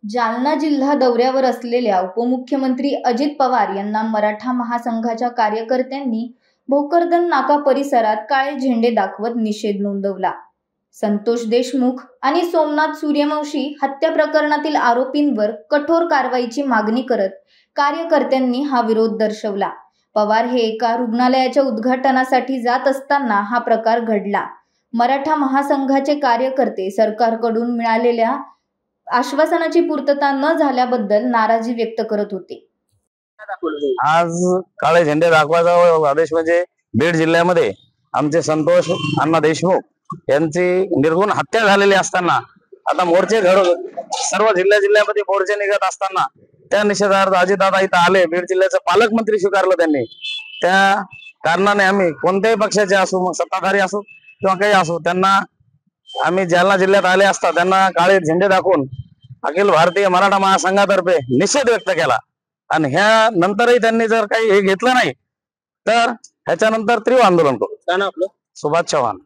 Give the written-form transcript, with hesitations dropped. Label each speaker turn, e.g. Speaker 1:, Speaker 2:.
Speaker 1: जालना जिल्हा दौऱ्यावर असलेल्या उपमुख्यमंत्री अजित पवार यांना मराठा महासंघाच्या कार्यकर्त्यांनी भोकरदन नाका परिसरात काळे झेंडे दाखवत निषेध नोंदवला। संतोष देशमुख आणि सोमनाथ सूर्यवंशी हत्या प्रकरणातील आरोपींवर कठोर कारवाईची मागणी करत कार्यकर्त्यांनी हा विरोध दर्शवला। पवार हे एका रुग्णालयाच्या उद्घाटनासाठी जात असताना हा प्रकार घडला। मराठा महासंघाचे कार्यकर्ते सरकारकडून मिळालेल्या आश्वासनाची पूर्तता न झाल्याबद्दल नाराजी व्यक्त करत होते।
Speaker 2: आज काळे झेंडे दाखवायचा आदेश म्हणजे बीड जिल्ह्यामध्ये आमचे संतोष अण्णा देशमुख यांची निर्गुण हत्या झालेली असताना आता मोर्चे सर्व जिल्ह्यामध्ये मोर्चे निघत असताना त्या निषेधार्थ अजितदादा इथं आले। बीड जिल्ह्याचं पालकमंत्री स्वीकारलं त्यांनी। त्या कारणाने आम्ही कोणत्याही पक्षाचे असो, मग सत्ताधारी असो किंवा काही असो, त्यांना आम्ही जालना जिल्ह्यात आले असता त्यांना काळे झेंडे दाखवून अखिल भारतीय मराठा महासंघातर्फे निषेध व्यक्त केला। आणि ह्या नंतरही त्यांनी जर काही हे घेतलं नाही तर ह्याच्यानंतर तीव्र आंदोलन करू।
Speaker 3: काय नाव आपलं?
Speaker 2: सुभाष चव्हाण।